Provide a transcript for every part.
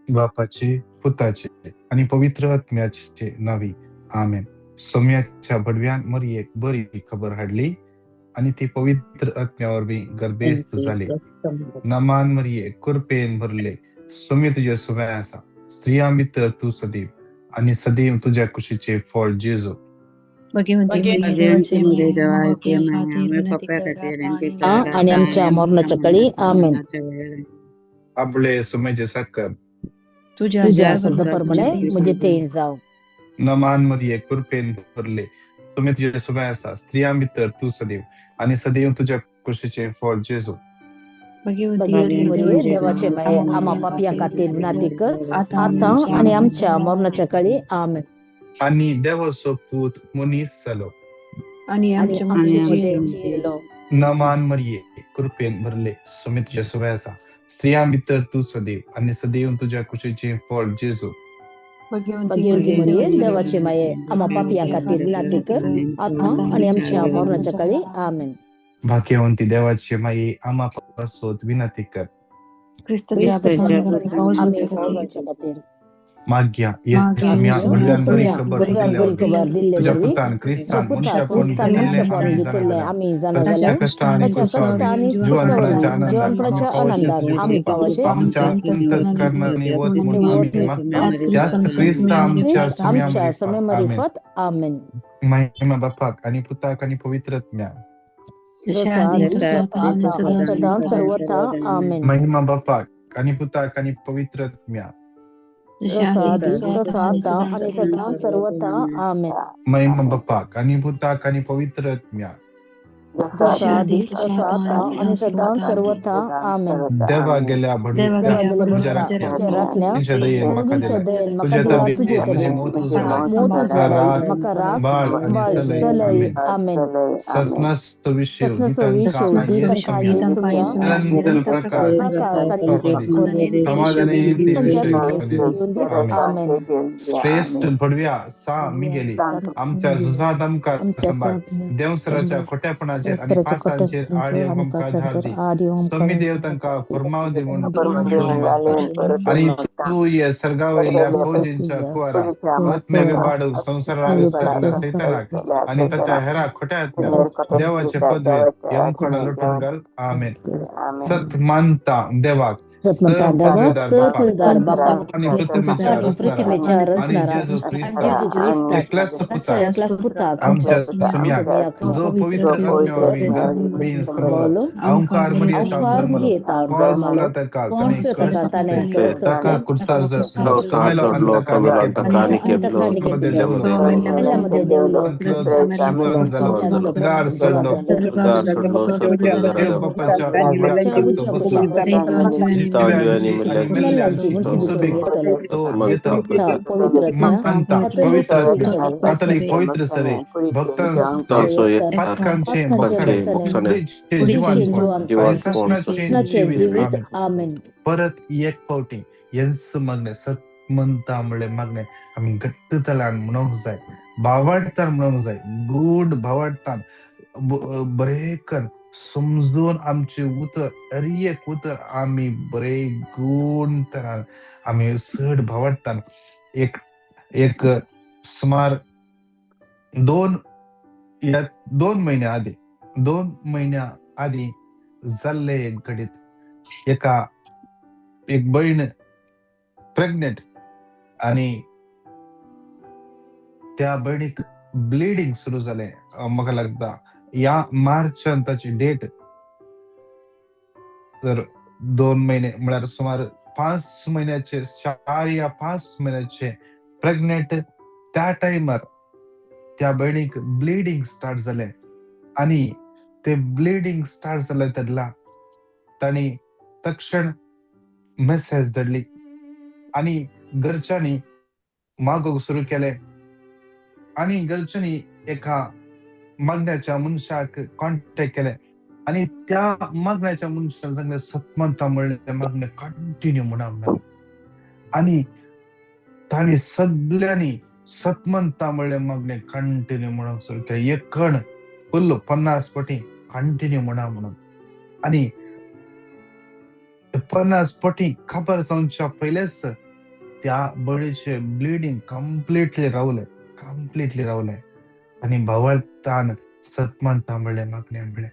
बापाचे, पुताचे आणि पवित्र आत्म्याचे नावी. आमेन. सौम्याच्या बडव्यान मरियेक बरी खबर हाडली आणि ती पवित्र आत्म्यावर बी गर्भेस्त झाले. नमान मरिये कृपेन भरले, सौम्य तुझ्या सुव्या असा. स्त्रिया मित्र तू सदैव आणि सदैव तुझ्या कुशीचे फळ जेजू. Bagaimana Bagaimana Maria dewa Mama kia Pia maya Kati me Lunati papa katirin Kagata kita Amin आणि आमच्या मरणाच्या काळी आमेन. आपले सुमेचे सक्कत Tuja तुझ्या Asa संतप्रमाणे म्हणजे ते जाव. नमान मरिये कृपेन भरले, तुम्ही तुझ्या सुव्या असा. स्त्रिया मित्र तू सदैव आणि सदैव तुझ्या कुशीचे फळ जेजू. Bagaimana मध्ये देवाचे माये आम्हा पापियांखातीर विनंती कर आता आणि आमच्या मरणाच्या काळी आमेन. आणि देवाचो पूत मुनीस सलो. आणि आणि आमच्या आमच्या मध्ये मध्ये जियेलो. नमान मरिये कृपेन भरले, सुमित तुझ्या सुव्यासा. स्त्रिया मित्र तू सदैव आणि सदैव तुझ्या कुशीचे फळ जेजू. भाग्यवंती मध्ये देवाचे माये आम्हा पापियांखातीर विनंती कर आता आणि आमच्या मरणाच्या काळी आमेन. भाग्यवंती देवाची माई आम्हापासून विनंती कर. ख्रिस्ताच्या आम्ही पावसाच्या खातीर माग्या मागे येसुम्या येसुम्या बडव्यान बरी तुम्ही खबर बडव्यान दिल्यावर बरी खबर दिले तुझ्या बरवी पुतान तो क्रिस्तान पुता मनुष्यपण क्रिस्तान घेतले मनुष्यपण आम्ही घेतले जाणा आम्ही जाणा त्याच्या झाल्या कष्टा आणि त्याच्या कुसावी कष्ट आणि जीवनपणाच्या कुसावरी आनंदात आम्ही जीवनपणाच्या पावशे आनंदात तुझे आम्ही कृपा पावशे आमच्या अंतस करणारी वत म्हणून आम्ही मागता त्यास ख्रिस्त आमच्या आमच्या सुम्यामरिफत आमेन. समयमरिफत आमेन. महिमा बापाक आणि पुताक आणि पवित्रत्म्या जसा आधी तसा आता आणि सदा सर्वथा आमेन. महिमा बापाक आणि पुताक आणि पवित्रत्म्या जसा आधी तसा आता आणि सदा सर्वथा आमेन. महिमा बापाक आणि पुताक आणि पवित्रत्म्या जसा आधी तसा आता आणि सदा सर्वथा आमेन. देवा गेल्या देवा भडव्या गेल्या तुझ्या भडव्या राखण्या राखण्या तुझ्या दयेन म्हाका तुझ्या दिला दयेन म्हाका तुझ्या दिला तब्येत तुझे म्हणजे तब्येत मोत उजवडाय मोत म्हाका उजवडाय राग म्हाका राग बाळ आणि बाळ सलय सलय आमेन. आमेन. ससनस विषय ससनस गीतांका विषय येसुम्या गीतांका येसुम्या निरंतर प्रकाश प्रकाश आणि प्रकोदित समाधाने ते विषय देऊन दे आमेन. आमेन. श्रेष्ठ भडव्या सा मी गेली आमच्या जुजात आमका संभाळ देवसराच्या खोट्यापणाचेर आणि पासांचेर आड येवंक आमका धाड दी. समी देवतांका फरमाव दिवून दोन मागता आणि तू ये सर्गावयल्या फौजींच्या कुवारा आत्म्यावे बाळू संसारा विसरल्या सैतानाक आणि त्याच्या हेरा खोट्या आत्म्या देवाचे पदवे यमकडा लुटून घाल आमेन. सत मानता देवाक सतमंता देवा पवित्रदार बापा बापा आणि पृथ्वीच्या आणि रचणारा पृथ्वीच्या आणि रचणारा जेजू आणि ख्रिस्ता जेजू ख्रिस्ता एकलाच पुता एकलाच पुता आमच्या सुम्याक जो पवित्र आत्म्यावर संभवलो अहंकार मध्ये येता जन्मलो पॉन्स पिलाता काल तने कळसते ताका कुर्सार जडलो कमेलो अंतकानी केपलो मध्ये देवलो अंतलो शिवण झालो गार सडलो देव बापाच्या उजव्या करतो बसला जिव्यांची आणि मेल्ल्यांची सुबीक तो येतो मानता पवित्र कातलिक पवित्र सवे भक्तांचे पातकांचे बक्षणे जीवन आणि ससनाचे जीवित आमेन. परत एक पावटी यांच मागणे सतमंतामुळे मागणे आम्ही घट्ट तलान म्हणून जाय भावाडतान म्हणून जाय गुड भावाडतान बरेकन समजून आमचे उतर एक उतर आम्ही बरे गुण तरान आम्ही चड भावाडतान एक सुमार 2 महिन्या आधी जाल्ले एक घडीत एक बहीण प्रेग्नेंट आणि त्या बहिणीक ब्लिडिंग सुरू झाले. म्हाका लागता या मार्च ताची डेट तर 2 महिने म्हळ्यार सुमार 5 महिन्याचे 4 या 5 महिन्याचे प्रेग्नेंट त्या टाइमार त्या बहिणीक ब्लिडिंग स्टार्ट झाले आणि ते ब्लिडिंग स्टार्ट झाले त्याला ताणी तक्षण मेसेज धाडली आणि घरच्यांनी मागोवंक सुरू केले आणि घरच्यांनी एका मागण्याच्या मनशाक कॉन्टॅक्ट केले आणि त्या मागण्याच्या मनशाक सांगले सतमंता म्हणले मागणे कंटिन्यू म्हणा आणि ताणी सगळ्यांनी सतमंता म्हणले मागणे कंटिन्यू म्हणून सुरू केले. एक कण फुल्ल 50 पटी कंटिन्यू म्हणून आणि 50 पटी खबर जावच्या पहिलेच त्या बळीचे ब्लिडिंग कम्प्लिटली रावलंय आणि भवळतान सतमान थांबले मागणे आंबळे.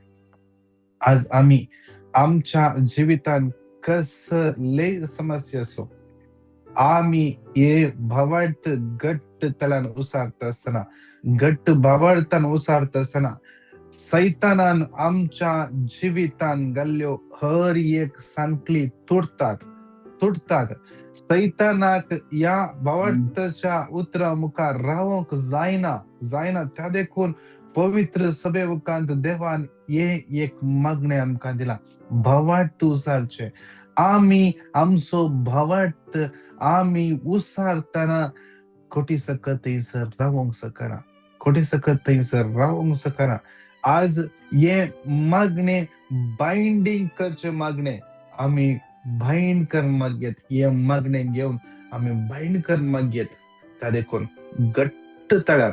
आज आम्ही आमच्या जिवितान कसले समस्या असो, आम्ही ये भवळत गट्ट तळान उसारत असताना सैतानान आमच्या जिवितान घाल्ल्यो हर एक सांकली तुटतात. सैतानाक या भवळताच्या उतरा मुखार रावंक जायना त्या देखून पवित्र सभेवकांत देवान ये एक मागणे आमकां दिला, भवळत उसारचे. आम्ही आमचो भवळत आम्ही उसारताना खोटी सकत थंयसर रावंक सकना. आज ये मागणे बाइंडिंग करचे मागणे आम्ही बाइंड कर मागयेत. ये मागणे घेऊन आम्ही बाइंड कर मागयेत. त्या देखून घट्ट तळ्यात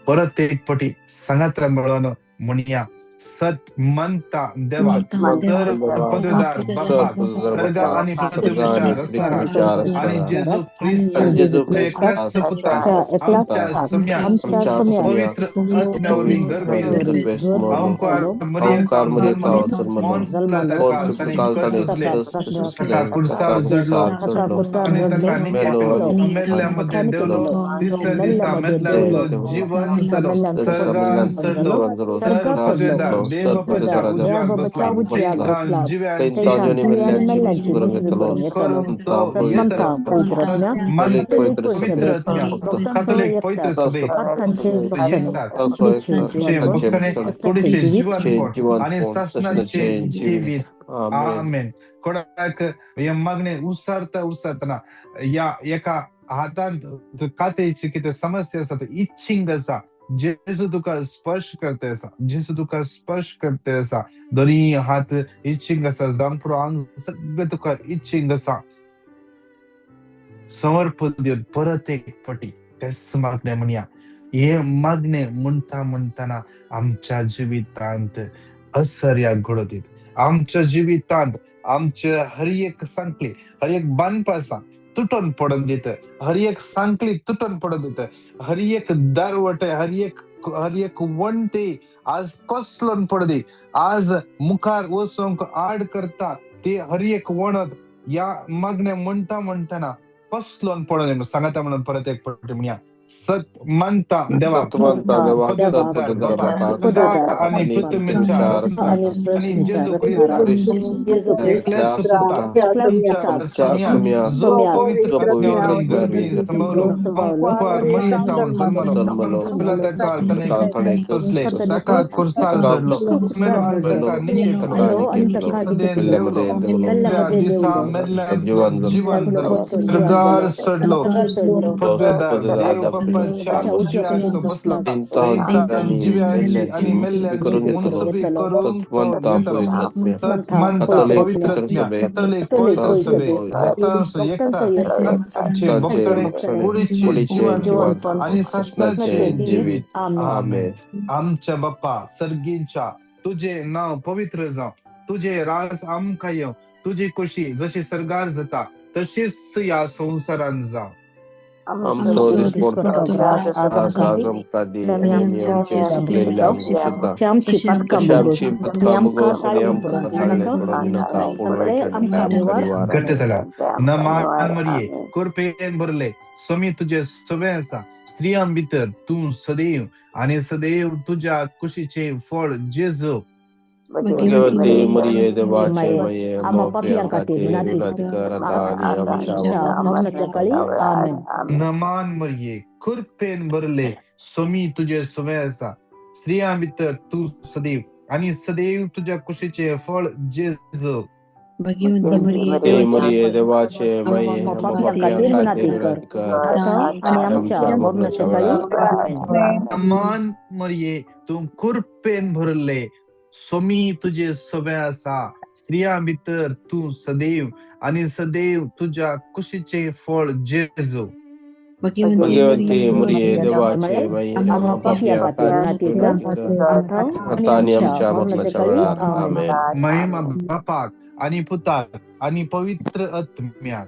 परत एक पटी सांगात मिळून म्हणूया, सत म्हणता देवा तर पदवीदार बापाक सर्ग आणि पृथ्वीच्या रचणारा आणि जेजू ख्रिस्त एकच पुत्र आमच्या सम्यान पवित्र आत्म्यावरील गर्भे अहंकार मर्यादा मोनसला दका तने कसले कुर्सा जडलो आणि तका निकेलो मेल्ल्यामध्ये देवलो. तिसऱ्या दिवसा मेल्ल्यातलो जीवन जालो, सर्गान चढलो, सर पदवीदार देवपदाच्या उजव्याक बसला. सैतान जिव्यांची करून तो येतो पवित्र आत्म्या कॅथोलिक पवित्र सभे थोडीचे जीवन आणि शासनाचे जीवित. आमेन. कोणाक हे मागणे उसारतना या एका हातांत कातेची कितें समस्या आसा, इच्छिंग आसा, जेजू तुका स्पर्श करते असा. दोन्ही हात इच्छिंग आसा, जांग अंग सगळे तुका इच्छिंग आसा. समर्पण दिवन परत एक पटी तेच मागणे म्हणया. हे मागणे म्हणताना आमच्या जिवितांत असर्या घडत येत. आमच्या जिवितांत आमचे हर एक सांकली, हर एक बांदपासा तुटून पडून देत, हर एक सांकली तुटून पडून देत, हर एक दारवटे, हर एक वंटे आज कसलोन पडदे. आज मुखार वचोंक आड करता ते हर एक वणत या मागण्या म्हणताना कसलोन पडून सांगता म्हणून परत एक पटी म्हणया. सत म्हणता देवा आणि पृथ्वीच्या आणि जेजू ख्रिस्त एकल्या सुपुता जो पवित्र गर्भी समोर अंकुर मयतावन जन्मलो पिलातका तने कसले तका कुर्सा जडलो मेलो तका निकेलो देवलो दिसा मेल्ल्याचं जीवन जलो सरगार सडलो पदवेदार देव बापाच्या उजव्याक बसला. जिव्यांची आणि मेल्ल्याची मुनसबी करून तो येता. म्हणता पवित्र कॅथोलिक पवित्र सभे एकता बसणे पुढीचे जीवन आणि शासनाचे जीवित. आमेन. आमच्या बाप्पा सर्गींच्या तुझे नाव पवित्र जाव, तुझे राज आमकां येव, तुझी खुशी जशी सरगार जाता तशीच या संसारान जाव. आमचो दिसपट्टो आसागम कादी आणि आमचे सुकलेल्या सुद्धा आमची बदका मुगोस आणि आमकां ताळणे नका पुनः गट्टतला नमान मरिये कुरपेन भरले स्वामी तुझे सवे आसा. स्त्रियां भितर तू सदैव आणि सदैव तुझ्या कुशीचे फळ जेजू. भगवती मरिये देवाचे माये आम्हा पापियांखातीर विनंती कर आता आणि आमच्या मरणाच्या काळी. आमेन. नमान मरिये कुरपेन भरले स्वामी तुझे सवे आसा. स्त्रियां भितर तू सदैव आणि सदैव तुझ्या कुशीचे फळ जेजू. भगवती मरिये देवाचे माये आम्हा पापियांखातीर विनंती कर आता आणि आमच्या मरणाच्या काळी. आमेन. नमान मरिये तू कुरपेन भरले स्वामी तुझे सवे आसा. स्त्रियां भितर तू सदैव आणि सदैव तुझ्या कुशीचे फळ जेजू. भगवती मरिये देवाचे माये आम्हा पापियांखातीर विनंती कर आता आणि आमच्या मरणाच्या वेळार. आमेन. महिमा बापाक आणि पुताक आणि पवित्र आत्म्याक.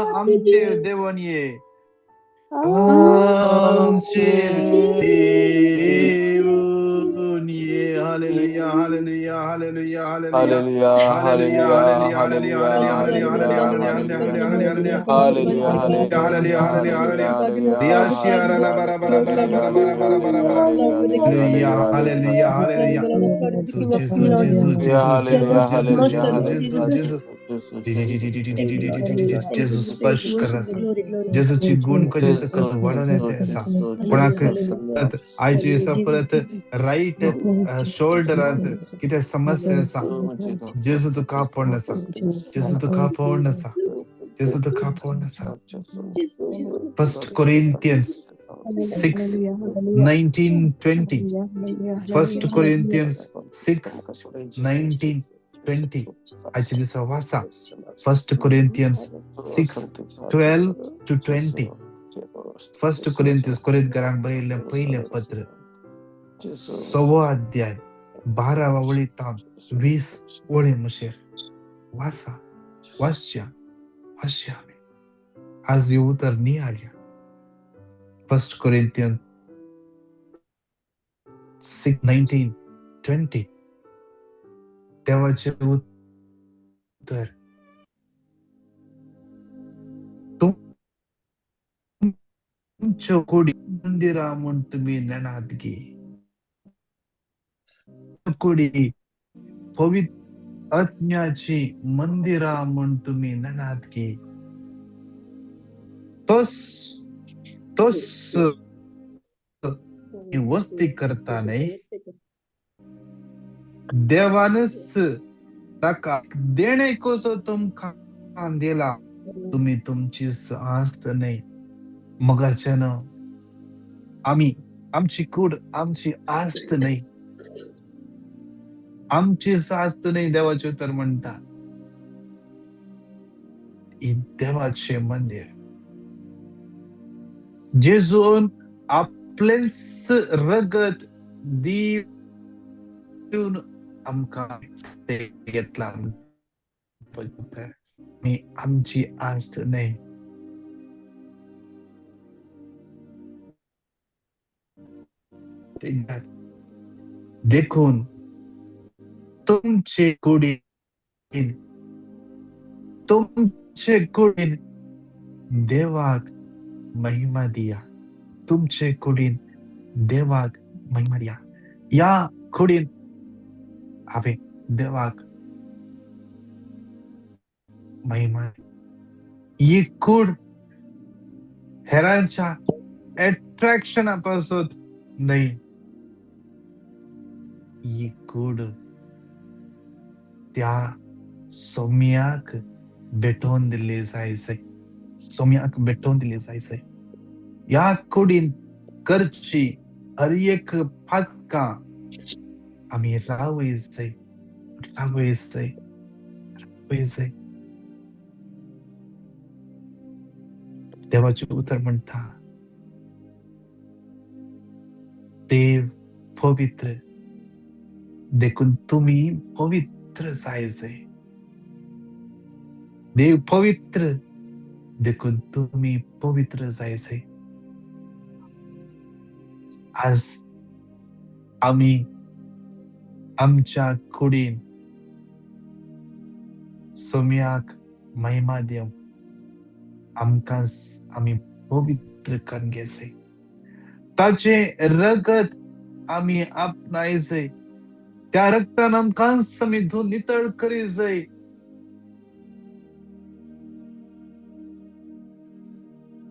आमचेर देवून ये. आमचेर देवून ये. Hallelujah, hallelujah, hallelujah, hallelujah. Hallelujah, Hallelujah, hallelujah, hallelujah, hallelujah, hallelujah, hallelujah, hallelujah, hallelujah, hallelujah, hallelujah, hallelujah, hallelujah, hallelujah, hallelujah. hallelujah, Dia hallelujah, shiara la bara bara bara bara bara bara bara bara. Hallelujah, hallelujah, hallelujah. So Jesus, Jesus, Jesus, Jesus, Jesus, Jesus, Jesus, Jesus. Jesus स्पर्श कर रहा सा. जेसूची गुण कशी सकत वाढवून येते असा. कोणाक आयची दिसा परत राईट शोल्डरात कितें समस्या आसा. जेजू तुका कापड आसा. जेजू तुका कापड आसा. जेजू तुका कापड आसा. 1 Corinthians 6:19-20. 1 Corinthians 6:19-20. आयच्या दिसा वाचा. 1 Corinthians 6:12-20. 1 Corinthians कोरिंथकरांक बरयल्लें पयलें पत्र 6 अध्याय 12 वळींतान 20 वळी मुशेर वाचा. वाचच्या आमी. आज ही उतर न्ही हाडया. 1 Corinthians 6:19-20. देवाचे उतर. तुमच्यो कुडी मंदिरा म्हूण तुमी नेणात गे. कुडी पवित्र आत्म्याची मंदिरा म्हूण तुमी नेणात गे. तोच वस्ती करता न्ही. देवानच ताका देणे कसो तुमकां दिला. तुमी तुमची आस्त न्ही. मगाच्यान आमी आमची कूड आमची आस्त न्ही. आमची आस्त न्ही. देवाचे उतर म्हणटा ही देवाचे मंदिर. जेजून आपलेच रगत दिवन आमकां घेतला. मी आमची आस्त न्ही. देखून तुमचे कुडीन देवाक महिमा दिया. तुमचे कुडीन देवाक महिमा दिया. या कुडीन हांवें देवाक महिमा. ही कूड हेरांच्या एट्रॅक्शना पासून न्ही. ही कूड त्या सोम्याक भेटोवन दिल्ली जायसै. सोम्याक भेटोवन दिल्ली जायसै. ह्या कुडीन करची हर एक पातकां आमी रावयसै. देवाचे उतर म्हणटा देव पवित्र. देखून तुमी पवित्र जायसै. देव पवित्र. देखून तुमी पवित्र जायसै. आज आमी आमच्या कुडीन सोम्याक महिमा दिवं. आमकांच आमी पवित्र करून घेसै. ताचे रगत आमी आपणायसै. त्या रक्तान आमकांच आमी धुवन नितळ करीसै.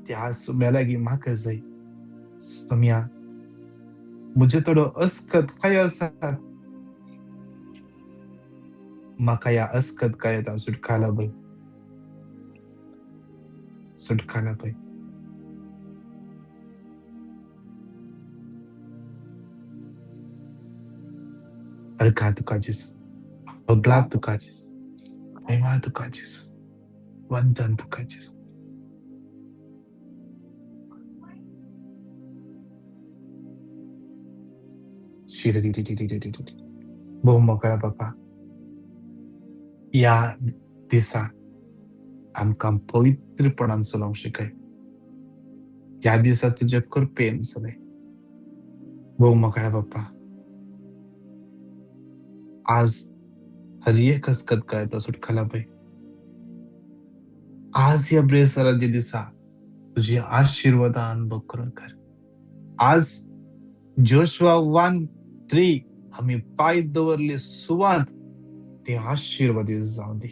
त्या सोम्या लागीं म्हाका जाय. सोम्या म्हजे थोडो अस्कत काय आसा. म्हाका ह्या अस्कत कायेता सुटकाला पळय. सुटकाला पळय. अर्घा तुका जेसू. अबलाप तुका जेसू. महिमा तुका जेसू. वंदन तुका जेसू. भोव मोकळा बापा. या दिसा आमकां पवित्रपणान चलोवंक शिकय. ह्या दिसा तुजे कृपेन चलय. भोव मोकळ्या बाप्पा, आज हर एक हसकत कळता सुटका लाभय. आज या ब्रेसराच्या दिसा तुझी आशीर्वादान अनुभव करून कर. आज जोशुआ 1:3 आम्ही पाय दवरली सुवात ती आशीर्वादीत जाऊ दे.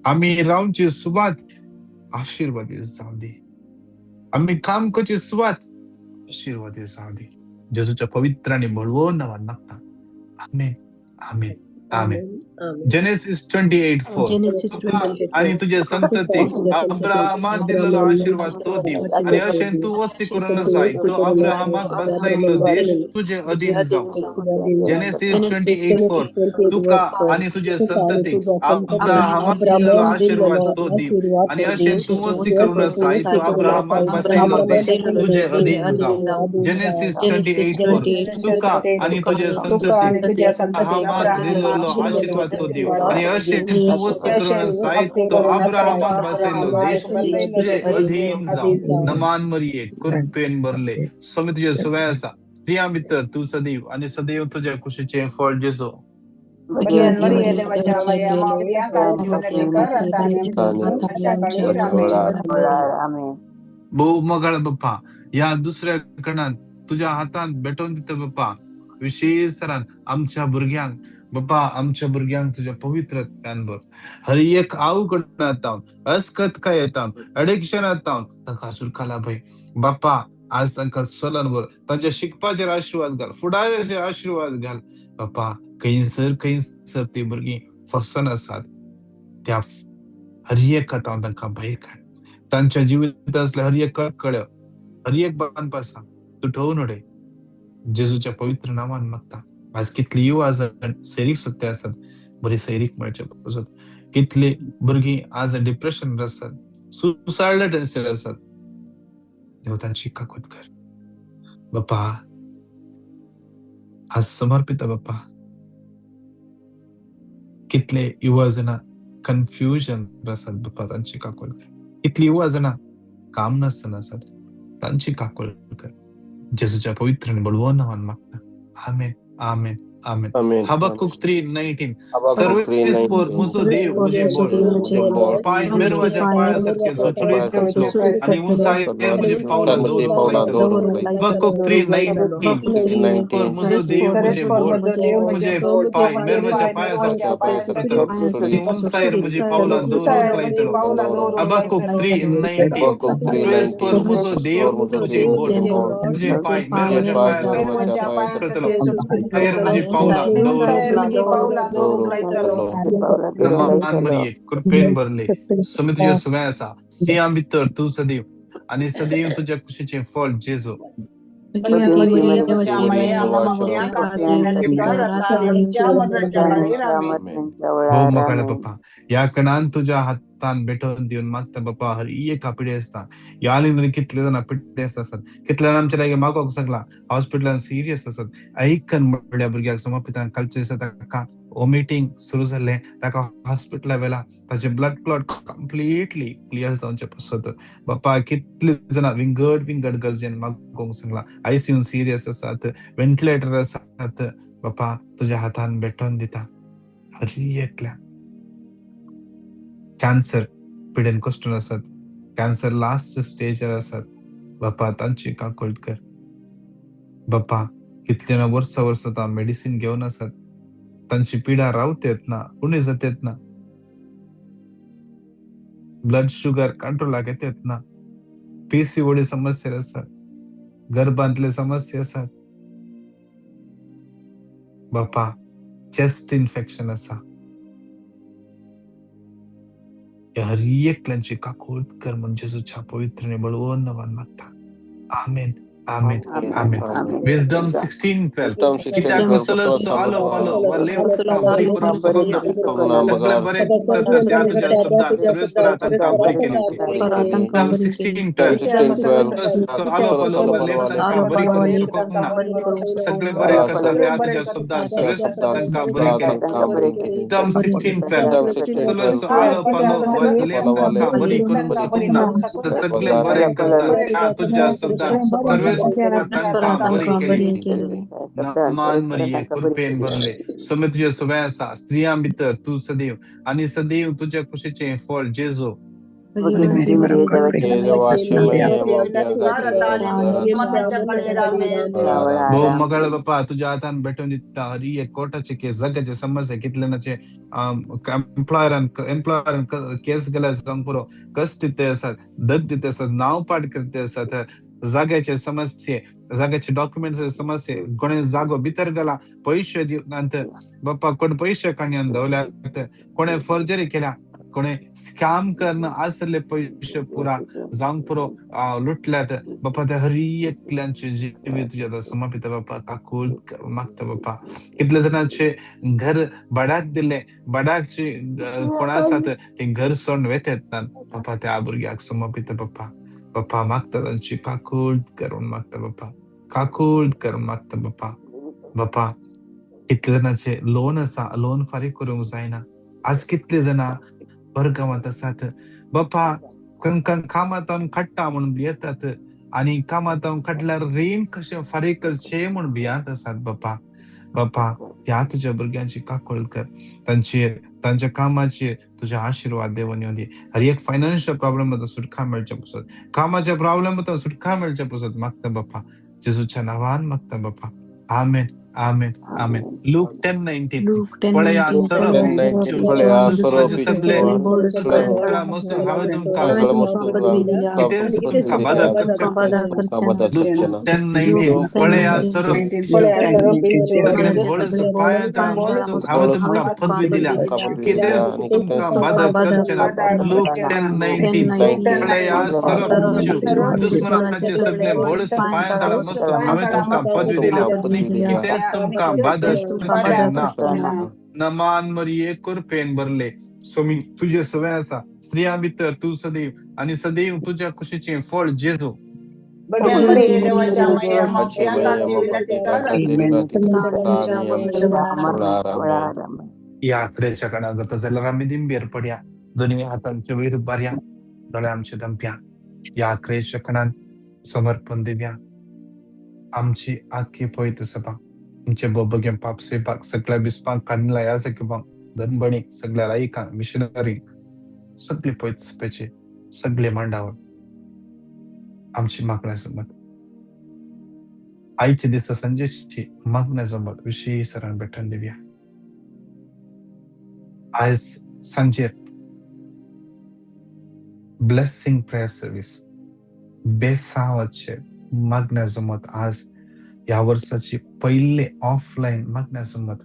आम्ही रावची सुवात आशीर्वादीत जाऊ दे. आम्ही काम करची सुवात आशीर्वादीत जाऊ दे. जेजूच्या पवित्र आणि बळवून नावान मागता. आमेन, आमेन, आमेन. जेनेसिस 28:4 Genesis तुका 28:4. आणि तुझे संततीक अब्राहमाक दिलेलो आशीर्वाद तो दिव आणि अशें तू वस्ती करून जाय तो अब्राहमाक बसयल्लो देश तुझे अधीन जाऊ. जेनेसिस 28:4 तुका आणि तुझे संततीक अब्राहमाक दिलेलो आशीर्वाद तो दिव आणि अशें तू वस्ती करून जाय तो अब्राहमाक बसयल्लो देश तुझे अधीन जाऊ. जेनेसिस 28:4 तुका आणि तुझे संततीक अब्राहमाक दिलेलो आशीर्वाद तो दिव आणि अशें तू वस्ती करून जाय तो अब्राहमाक बसयल्लो देश तुझे अधीन जाऊ. नमान मरिये कृपेन भरले स्वामी तुझे सुवाय आसा. स्त्रिया भितर तू सदैव आणि सदैव तुझ्या कुशीचे फळ जेजो. भोव मोगाळ बाप्पा, या दुसऱ्या कणात तुझ्या हातान भेटोवन दिता बाप्पा. विशेष तरान आमच्या भुरग्यांक बाप्पा, आमच्या भुरग्यांक तुझ्या पवित्रत्यान भर. हर एक आऊ कडून येता अस्कत काय येता एडिक्शन येता ताका सुटका लाभय. बाप्पा, आज तांकां चलन भर. तांच्या शिकपाचेर आशीर्वाद घाल. फुडाराचेर आशीर्वाद घाल. बाप्पा, खंयसर ती भुरगीं फसन आसात त्या हर एक कथांव तांकां भायर काड. तांच्या जिवितांत असले हर एक कळकळ्यो हर एक बांदपासा तू ठेवून उडय. जेजूच्या पवित्र नावान मागता. आज कितली युवा सैरीक सत्य असतात बरी सैरीक मेळचे पासत. कितली भुरगीं आज डिप्रेशन आसात, सुसायडल टेन्शन आसात. देव तांची काकूत कर बाप्पा. आज समर्पित बाप्पा. कितले युवा जना कन्फ्युजन आसात बाप्पा, तांची काकूत कर. कितली युवा जना काम नासतना आसात, तांची काकूत कर. जेजूच्या पवित्र आणि बळवून नावान मागता. आमेन, आमेन, आमेन. Amen. हबक्कुक 3:19 Habakkuk सर्वेस्वर 3:19. मुझो देव मुझे बोल पाय मेरवाच्या पायासारखे सुटसुटीत करतो आणि उंचायेर मुझे पावलां दवरूंक लायतो. हबक्कुक 3:19 मुझो देव मुझे बोल मुझे पाय मेरवाच्या पायासारखे करतलो आणि उंचायेर मुझे पावलां दवरूंक लायतलो. हबक्कुक 3:19 सर्वेस्वर मुझो देव मुझे बोल मुझे पाय मेरवाच्या पायासारखे करतलो उंचायेर मुझे पावलां दवरूंक नमान मरिये कृपेन भरले स्वामी तुझ्या सुवाय आसा. स्त्रियां भितर तू सदैव आणि सदैव तुझ्या कुशीचे फळ जेजो. भोव मोकळ्या बाप्पा, या कणान तुझ्या हातान भेटोवन दिवन मागता बाप्पा. हर एक पिढी असता या कितले जण पिढी असतात. कितल्या आमच्या लागी मागोक सांगला हॉस्पिटलान सिरियस असतात. ऐकन म्हणल्या भुरग्याक समर्पितान कालचे दिसा ताका वॉमिटिंग सुरू जाल्ले, ताका हॉस्पिटला व्हेला. ताचे ब्लड क्लॉट कंप्लीटली क्लियर जावचे पासत बाप्पा. कितले जण विंगड गरजेन मागोंक सांगला. आयसीयू सिरियस आसात, व्हेंटिलेटर आसात बाप्पा. तुझ्या हातान भेटोवन दिता. हर एकल्या कॅन्सर पिडेन कश्टून आसात, कॅन्सर लास्ट स्टेजर आसात बाप्पा. तांची काकूळट कर बाप्पा. कितले वर्स मेडिसिन घेवन आसात. तांची पिडा रावतेत ना, उणी जातेत ना. ब्लड शुगर कंट्रोलाक येतेत ना. PCOD समस्या आसात, गर्भांतले समस्या आसात बाप्पा. चेस्ट इन्फेक्शन आसा. हर एकल्यांची काकूळट कर म्हण जेजूच्या पवित्र आणि बळवून नावान मागता. आमेन, Amen. Amen. Wisdom 16:12. Kiत्या कुशल आलो पालो व लेवका बरी करून समजना सगळे बरे करता त्या तुझ्या शब्दात सर्वेश्वरा तंका बरी केली होती. Wisdom 16:12. आलो पालो व लेव तंका बरी करून सुकवना सगळे बरे करता त्या तुझ्या शब्दात सर्वेश्वरा तंका बरी केली. Wisdom 16:12. आलो पालो व लेव तंका बरी करून सुकवना सगळे बरे करता त्या तुझ्या शब्दात सर्वेश्वरा तंका बरी केली. नमान मरिये कृपेन भरले सोमे तुझ्या सगळ्याचा स्त्रिया भितर तू सदैव आणि सदैव तुझ्या खुशीचे फळ जेजो भाऊ मगळ बाप्पा तुझ्या हातान भेटून दिता हरी एक कोर्टाचे केस जगाचे समस्या कितल्यानाचे एम्प्लॉयर केस गेल्या संपुरो कष्ट दिते असतात दग दिते असतात नाव पाठ करते असतात जाग्याचे समस्ये जाग्याचे डॉक्युमेंट्स समस्ये कोणी जागो भितर गेला पैसे नंतर बाप्पा कोण पैसे काढून दवल्या कोणी फर्जरी केल्या कोणी स्कॅम करणं असले पैसे पुरा जाऊन पुरो लुटल्यात बाप्पा त्या हरी एकल्यांचे जीव तुझ्या समर्पित बाप्पा काकूल मागता बाप्पा कितले जणांचे घर बडाक दिले बडाकचे कोणासात ते घर सोडून वेतेत बाप्पा त्या भुरग्याक समर्पित बाप्पा बाप्पा मागता त्यांची काकूळ करून मागता बाप्पा काकूळ करून मागता बाप्पा बाप्पा कितले जणांचे लोन फारीक करूंक जायना आज कितले जणा वर्गावात असतात बाप्पा कामातावन खट्टा म्हणून भियेतात आणि कामातावन खटल्यार रीण कशे फारीक करचे म्हणून भियात असतात बाप्पा बाप्पा त्या तुझ्या भुरग्यांची काकूळ कर त्यांच्या कामाचे तुझ्या आशीर्वाद देवन येऊ दे हर एक फायनान्शियल प्रॉब्लेम मध्ये सुटका मिळच्या पुसत कामाच्या प्रॉब्लेम मध्ये सुटका मिळच्या पुसत मागता बाप्पा जेजूच्या नावान मागता बाप्पा आमेन आमेन आमेन लूक 10:19 पळया सरब दुसऱ्याचे सगळे मस्त हवेतून लूक 10:19 पळया सरब सगळे भोळस पायात मस्त हवेतून का पदवी दिल्या कितेच तुमका बाधा करचेना लूक 10:19 पळया सरब दुश्मनाचे सगळे भोळस पायात मस्त हवेतून का पदवी दिल्या कितेच तुमका बाधस नमान मरिये कृपेन भरले सोमी तुझे सवय असा स्त्रिया भितर तू सदैव आणि सदैव तुझ्या खुशीचे फळ जेजो या आकड्याच्या कणागत जाल्यार आमी दिंबेर पडया दोन्ही हातांचे वयर उबारया दोळे आमचे दंप्या या आकड्याच्या कणान समर्पण दिव्या आमची आखी पवित्र सभा तुमचे बोबगे पाप सेपाक सगळ्या बिस्पाक काढला या सगळ्या धनबणी सगळ्या लायका मिशनरी सगळे पवित्र सभेचे सगळे मांडावर आमची मागण्यासमत आईचे दिवस संजेशची मागण्यासमत विशेष सरान भेटून देऊया आज सांजे ब्लेसिंग प्रेयर सर्व्हिस बेसावाचे मागण्यासमत आज या वर्षाची पहिले ऑफलाईन मागण्यासमत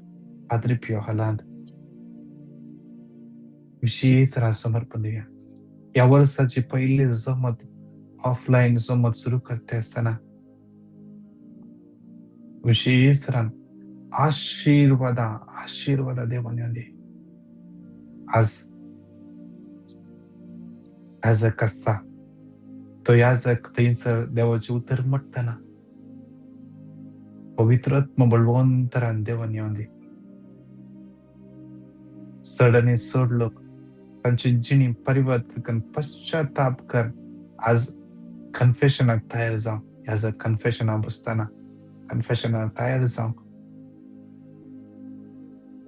पाद्री पियो हलांद विशेष समर्पण देऊया या वर्षाची पहिले जमत ऑफलाईन जमत सुरू करते असताना विशेष आशीर्वादा देवाने दे आज याजक असता तो याजक थंयसर देवाचे उतर म्हणटना पवित्रात्म बळवंतरान देवान येऊन दे चड आनी चड लोक तांची जिणी परिवर्तन करून पश्चाताप कर आज कन्फेशनाक तयार जावं ह्या कन्फेशना बसताना कन्फेशनाक तयार जावं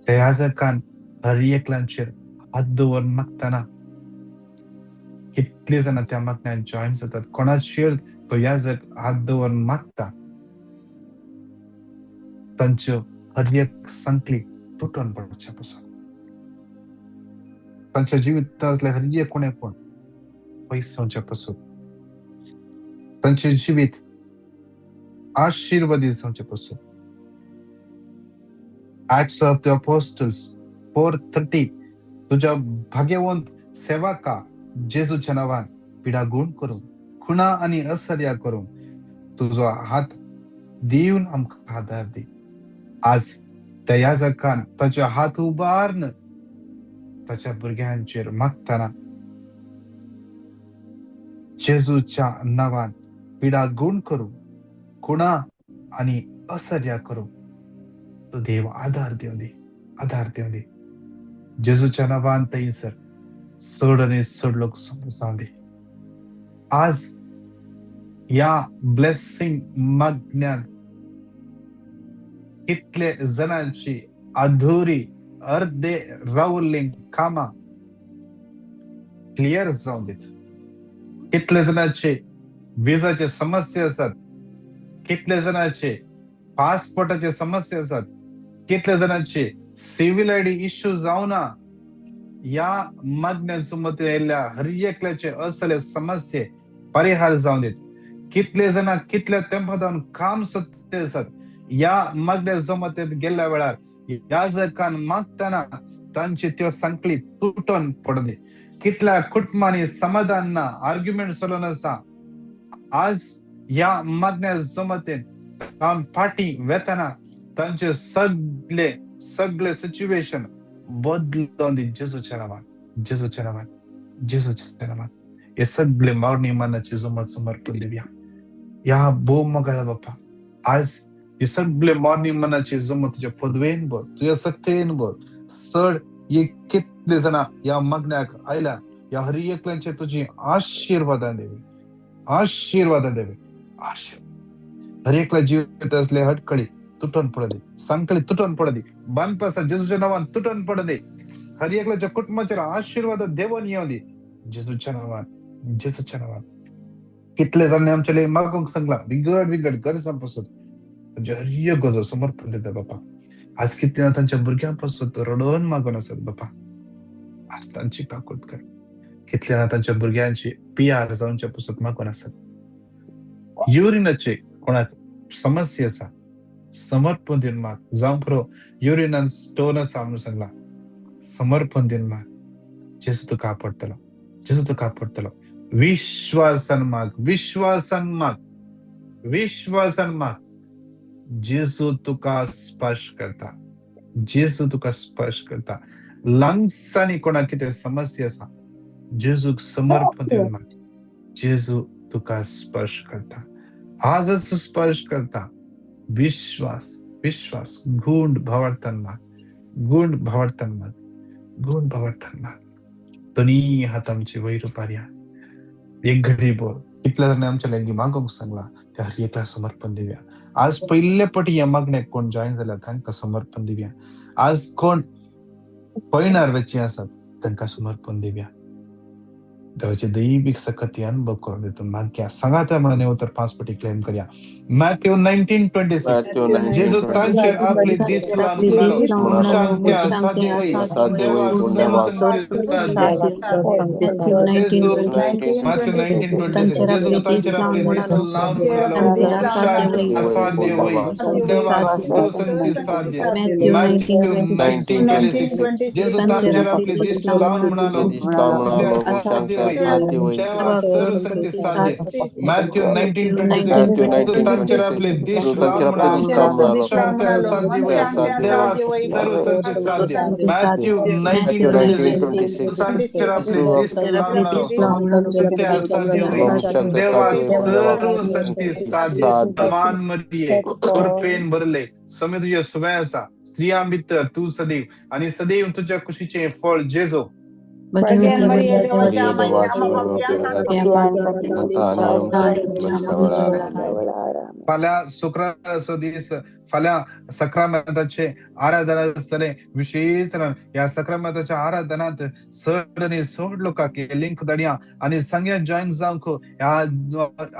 त्या याजकान हर एकल्यांचेर हात दवरून मागताना कितले जाण त्या मागण्यात जॉईन जातात कोणाचेर तो याजक हात दवरून मागता तांच्यो हर एक संकली तुटून पडच्या पासून तांच्या जिवित असले हर एक कोणे पण पयसांच्या पासून तांचे जिवित आशीर्वादीत जावचे पासून Acts of the Apostles 4:30 तुझ्या भाग्यवंत सेवका जेजूच्या नावान पिडा गुण करून खुणा आणि असर्या करून तुझो हात दिवन आमकां आदार दी. आज त्या याजकान ताचे हात उबारन ताच्या भुरग्यांचेर मागतना जेजूच्या नावान पिडा गुण करू, खुणा आणि असर्या करू. तो देव आधार देऊ दे, आधार देऊ दे. जेजूच्या नावान थंयसर चड आनी चड लोक जाऊ दे. आज या ब्लेसिंग मागण्यात कितले जणांची अधुरी अर्धे रावल्ली कामां क्लियर जाऊ देत. कितले जणांचे विजाचे समस्या असतात, कितले जणांचे पासपोर्टाचे समस्या असतात, कितले जणांचे सिव्हिल आयडी इश्यू जावना. या मागण्यांसोबत येयल्ल्या हर एकल्याचे असले समस्ये परिहार जाऊन देत. कितले जण कितल्या तेंपादान काम सोदते असतात. या मागण्या जमत गेल्या वेळार याजकान मागतना तांची त्यो सांकली तुटून पडले. कितल्या कुटुंबांनी समाधान ना, आर्ग्युमेंट चलून आसा. आज या मागण्या जमतेन फाटी वेतना तांचे सगळे सिच्युएशन बदलून दी. जेजूच्या नावान, जेजूच्या नावान, जेजूच्या नावान हे सगळे मावणी मानाची जमत समर्पण देऊया. या भो मगळा बाप्पा, आज हे सगळे मॉर्निंग मनाची जमत तुझ्या पदवेन बोल, तुझ्या सत्तेन बोल. चड हे कितले जण या मागण्याक आयल्या, या हर एकल्यांचे तुझी आशीर्वादां देवी, आशीर्वादां देवी, आशीर्वाद. हर एकल्या जीवित असले हटकळी तुटून पडू दे, सांकळी तुटून पडू दे, बांधपासा जेजूच्या नावान तुटून पडू दे. हर एकल्याच्या कुटुंबाचेर आशीर्वाद देवन येऊ दे जेजूच्या नावान, जेजूच्या नावान. कितले जण आमच्या मागूंक सांगला विंगड विंगड गरजांपासून हर एक गरजो समर्पण देता बापा. आज कितल्या तांच्या भुरग्यांपासून रडोन मागून असत बापा. आज तांची काकूट कर. कितल्या तांच्या भुरग्यांची पियार जावच्या पासून मागून असत. युरिनाचे कोणाक समस्या आसा समर्पण दिन माग. जावं खरो युरिनान स्टोन आसा म्हणून सांगला, समर्पण दिन माग. जेजू तुका आपडतलो, जेजू तुका आपडतलो. विश्वासान माग, विश्वासान माग, विश्वासान माग. जेजू तुका स्पर्श करता, जेजू तुका स्पर्श करता. लंग्सांनी कोणाक कितें समस्या आसा जेजूक समर्पण दिन माग. जेजू तुका स्पर्श करता, आजच स्पर्श करता. विश्वास, विश्वास. गुंड भावार्थन माग, गुंड भावार्थन माग, गुंड भावार्थन माग. दोन्ही हात आमचे वैर पार्या. एक घडी बोल. कितल्या जणांनी आमच्या लागी मागोंक सांगला त्या हर एकला समर्पण देऊया. आज पहिले पटी या मागण्याक कोण जॉईन झाल्या तांकां समर्पण देऊया. आज कोण पळयणार वेची आसात तांकां समर्पण देऊया. देवाची दैविक सकती अनुभव करून देतो माग्या. सांगा त्या म्हणून उत्तर 5 पटी क्लेम करूया. मॅथ्यू 19:26 जेजू तांचेर आपले दीस लावून शांती साध्य होई. देवा सर्वशक्ती साध्य. मॅथ्यू 19:26 मॅथ्यू 19:26 जेजू तांचेर आपले दीस लावून शांती साध्य होई. देवा सर्वशक्ती साध्य. मॅथ्यू मॅथ्यू 19:26 जेजू तांचेर आपले दीस लावून म्हणालो साध्य होई. देवा सर्वशक्ती साध्य. मॅथ्यू 19:26 तांचेर आपले दीस लावून शांती साध्य होई. देवा सर्वशक्ती साध्य. मॅथ्यू 19:26 तांचेर आपले दीस लावून साध्य होई. देवा सर्वशक्ती साध्य. मान मरिये कृपेन भरले समे तुझ्या सुवाय आसा. स्त्रियां भितर तू सदैव आणि सदैव तुझ्या कुशीचे फळ जेजो. फाल्यां शुक्राराचो दीस, फाल्यां सक्रामेंताचे आराधना आसतले. विशेष ह्या सक्रामेंताच्या आराधनांत चड आनी चड लोकांक लिंक धाडया आनी सगळ्या जॉईन जावंक ह्या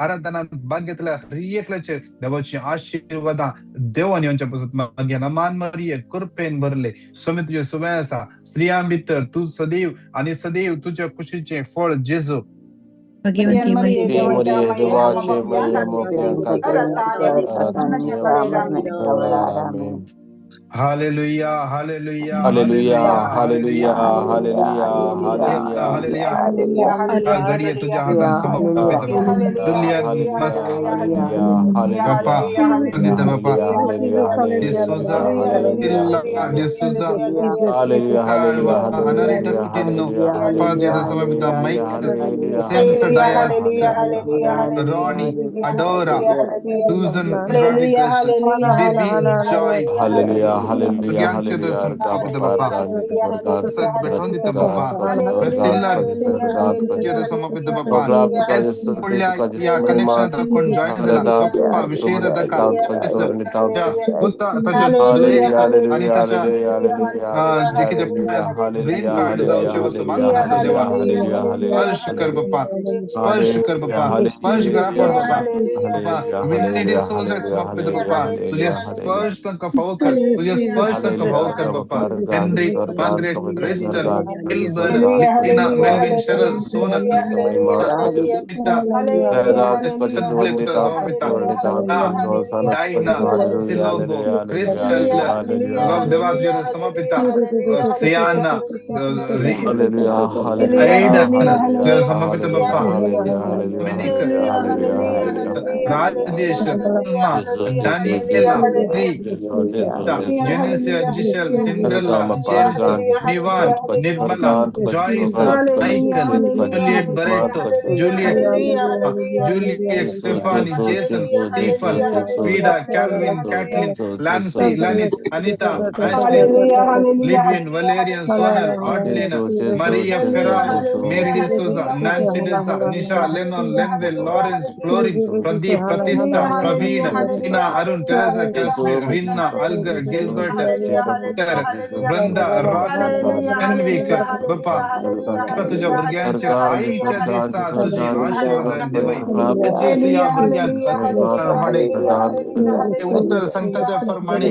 आराधनांत भाग घेतल्या हर एकल्याचेर देवाची आशीर्वादां देवन येवच्या पासून मागया. मान मरिये कृपेन भरले समे तुझे सुवाय आसा. स्त्रियां भितर तू सदैव आणि सदैव तुझ्या कुशीचे फळ जेजू. भगवंती मरिये देवाचे Hallelujah, hallelujah, hallelujah hallelujah, hallelujah hallelujah. Hallelujah hallelujah Hallelujah. घडिये तुझ्या हातात समर्पित बाबा. Hallelujah Julian hallelujah Musk hallelujah बाप्पा हालेलुया वंदित बाप्पा hallelujah hallelujah D'Souza hallelujah Illa hallelujah D'Souza hallelujah Calva hallelujah Anarita hallelujah Tinno hallelujah Appa hallelujah Jeda Samabita hallelujah Mike hallelujah Sense Dias hallelujah Ronnie Adora Susan Hallelujah, Rodriguez hallelujah, Debbie Joy hallelujah hallelujah Priyanka hallelujah Samabita स्वर्गात Bappa स्वर्गात Betonita स्वर्गात Bappa स्वर्गात Priscilla स्वर्गात Jeda Samabita Bappa programme S Mulya ya महिमा connection ta kon join zala Bappa Visheza Daka Yes Gutta taja Juliet hallelujah आणि hallelujah त्याच्या hallelujah hallelujah जे की ते hallelujah green hallelujah card hallelujah जाऊचे वस्तू हालेलुया मागणं असा हालेलुया देवा हालेलुया स्पर्श कर बाप्पा स्पर्श कर हालेलुया बाप्पा स्पर्श कर हालेलुया आपण बाप्पा बाप्पा hallelujah Vinny hallelujah D'Souza hallelujah समर्पित हालेलुया बाप्पा तुझे हालेलुया हालेलुया स्पर्श तंक फावो कर तुझे स्पर्श तंक हालेलुया फावो कर बाप्पा स्वर्गात हेनरी स्वर्गात मार्गरेट पवित्र क्रिस्टन स्वर्गात पवित्र गिलबर्ट स्वर्गात लीना पवित्र मेलविन शरल सोनल महिमा नीता Praise सगळे कुठं समर्पित Diana hallelujah, सिलोबो hallelujah, hallelujah, crystal hallelujah, देवा तुझे समर्पित सियाना hallelujah, hallelujah, ऐडन तुझे hallelujah, समर्पित hallelujah, बाप्पा hallelujah, hallelujah, Dominic hallelujah, hallelujah, hallelujah. Rajesh Alma Jesus, Jesus, Daniela Jesus, Pri Jesus, Jesus, Jesus. Genesia Giselle Cinderella Pargama, James Pargan, Nivan Nirmala Pargan, Joyce Michael Juliet Barreto Juliet Juliet Jesus, Stephanie Jesus, Jason Jesus, Stephen Jesus, Jesus. Vida Calvin Kathleen Lancy Lanit Anita Ashley Lidwin Valerian Sonal Audlin Maria Ferraro Mary De Souza Nancy Desa Nisha Lennon Lenville Lawrence Florin Pradeep Pratista Praveen Ina Arun Teresa Kashmir Rinna Algar Gilbert Peter Brenda Rock Envik Bappa तुझ्या भुरग्यांचेर आईच्या दिसा तुझी आशीर्वाद देवय त्याचे या भुरग्यांक प्रमाणे ते उत्तर सांगता त्या प्रमाणे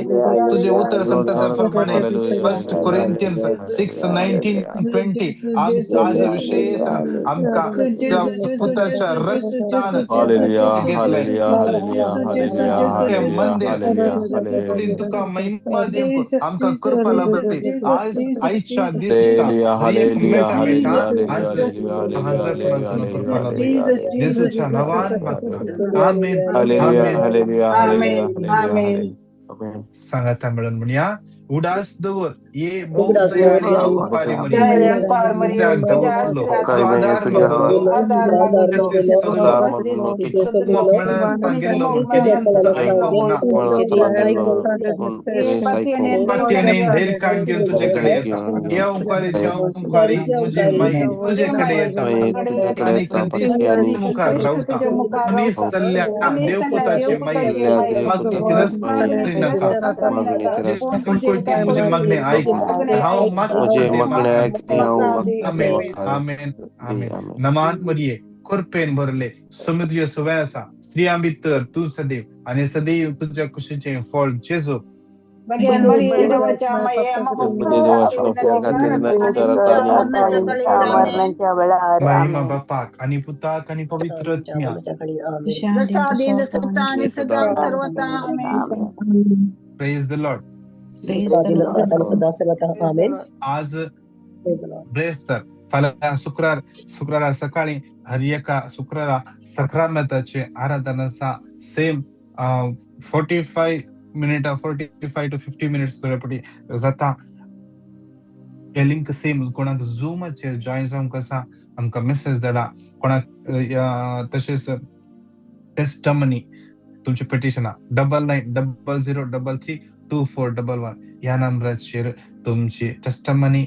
तुझे उत्तर सांगता त्या प्रमाणे फर्स्ट कोरिंथियन्स 6:19-20 आज विशेष आमका त्या पुत्राच्या रक्तान Hallelujah, घेतलंय hallelujah, hallelujah, hallelujah, ते hallelujah, मंदिर hallelujah, पुढील hallelujah. तुका महिमा देव आमका कृपा लाभली आज आईच्या दिसा Hallelujah, एक hallelujah, Meta Meta hallelujah, hallelujah, आज hallelujah, हजार hallelujah, कोणाचं hallelujah, कृपा लाभली hallelujah, येसूच्या नावान hallelujah, मागता hallelujah. आमेन Hallelujah, आमेन hallelujah, hallelujah, hallelujah, hallelujah. Amen. सांगाता मिळून म्हणूया उडास दवर ये बहुदयाळी अंपारी मरी त्या गवलो जो Karimeye आधार tuja मगलो adar maglo मग म्हणस गेल्लो म्हण केदीच ऐकव ना manastamagelo un saiko पत्याने धैर्य कान घेऊन तुझ्याकडे येतात या ओंकारे ज्या ओंकारे मुझी माई तुझ्याकडे येतात may tujakade आणि ta कधीच pakyani मुखार रावता आणि सल्ल्या देवपुताची माई salla मागणी devputachi mai तिरस्कारी नका magni जे tiraskarina कुलटी मुझे मागणे ऐक हाव मुझे मागता ते मखने मागन ऐकते हूँ मखने आमेन मखावे आमेन जी आमेन आमेन नमान मरिये खुरपेन भरले समुद्र सुवयासा स्त्रिया भितर तू सदैव आणि सदैव तुझ्या कुशीचे फळ जेजो बजे देवाची पापिया खातीर करता आणि आमच्या मरणाच्या वेळा महिमा बापाक आणि पुताक आणि पवित्र आत्म्या ते सदा प्रेज द लॉर्ड आज ब्रेस्तर फाल्यां शुक्रारा सकाळी हर एका शुक्रारा सक्रामेताचे आराधना आसा सेम 45 मिनिटां 45 to 50 मिनिट्स तोरेपटी जाता हे लिंक सेम कोणाक झूमाचेर जॉइन जावंक आसा आमकां मेसेज धाडा कोणाक तशेंच टेस्टमनी तुमची पिटिशनां 9900332411 ह्या नंबराचेर तुमची टेस्टमनी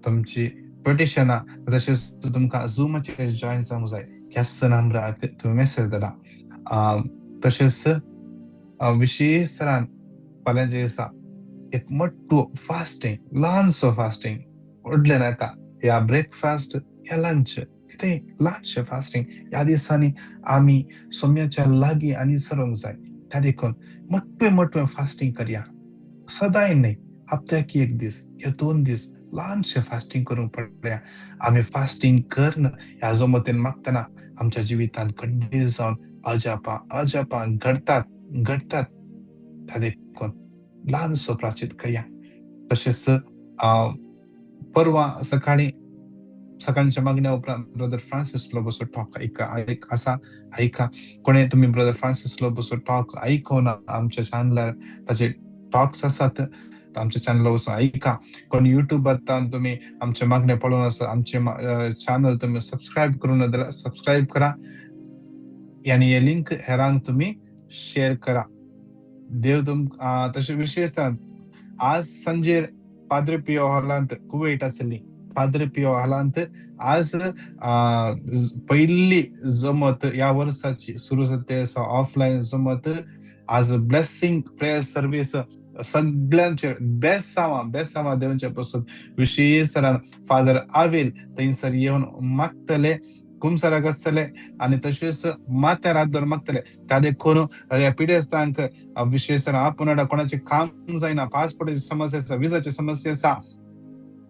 तुमची पिटिशनां तशेंच तुमकां झूमाचेर जॉइन जावंक जाय ह्याच नंबराक तुम्ही मेसेज धाडा तशेंच विशेषरान फाल्यां जे आसा एक मोठो फास्टिंग ल्हानसो फास्टिंग व्हडलें नाका या ब्रेकफास्ट या लंच कितें ल्हानशें फास्टिंग ह्या दिसांनी आमी सोम्याच्या लागीं आनी सरूंक जाय त्या देखून मोठ्ठें फास्टिंग करया सदांय न्हय हप्त्याक एक दीस या 2 दीस ल्हानशें फास्टिंग करूंक पडया आमी फास्टिंग करन ह्या जो मतेन मागतना आमच्या जिवितांत कंटिन्यू जावन अजापां घडतात त्या देखून ल्हानसो प्राचित करया. तशेंच परवा सकाळच्या मागण्या उपरांत ब्रदर फ्रान्सिस लोबोसो टॉक आसा ऐका. कोणे तुम्ही ब्रदर फ्रान्सिस लोबोसो टॉक ऐकवना आमच्या चॅनलार ताचे टॉक्स आसात, आमच्या चॅनल वचून ऐका. कोण युट्यूबार तुम्ही आमचे मागणे पळोवन आसा, आमचे चॅनल तुम्ही सबस्क्राईब करून जाल्यार सबस्क्राईब करा आणि हे लिंक हेरांक तुम्ही शेअर करा. देव तसे विशेषतः आज संजेर पाद्रे पियो हॉलांत कुवेट आसली. पाद्रे पियो हॉलांत आज पहिली जमत या वर्षाची सुरू जाते असा ऑफलाईन जमत आज ब्लेसिंग प्रेयर सर्व्हिस सगळ्यांचे बेसावा देवांच्या पासून विशेष फादर आवेल थंयसर येवन मागतले, कुमसाराक आसतले आणि तशेंच माथ्यार हात धरून मागतले. त्या देखून ह्या पिडेस्तांक विशेष आपण कोणाचे काम जायना, पासपोर्टाची समस्या आसा, विजाची समस्या आसा,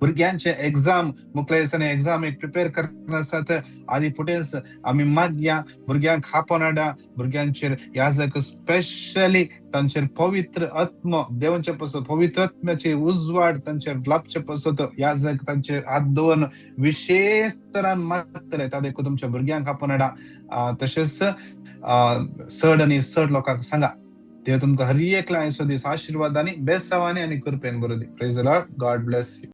भुरग्यांचे एग्जाम मुकले दिसांनी एग्जाम प्रिपेअर करना आसात, आनी फुडेंच आमी मागया भुरग्यांक हापोन हाडा. भुरग्यांचेर याजक स्पेशली तांचेर पवित्र आत्म देवांचे पासून पवित्र आत्म्याचे उजवाड तांचेर लाभचे पासून याजक तांचेर हात दवरून विशेष तरान मागतले. त्या देखून तुमच्या भुरग्यांक हापोन हाडा. तशेंच चड लोकांक सांगा. देव तुमकां हर एकल्या आयचो दीस आशिर्वादांनी बेसावांनी आनी कृपेन बरो दी. Praise the lord. God bless you.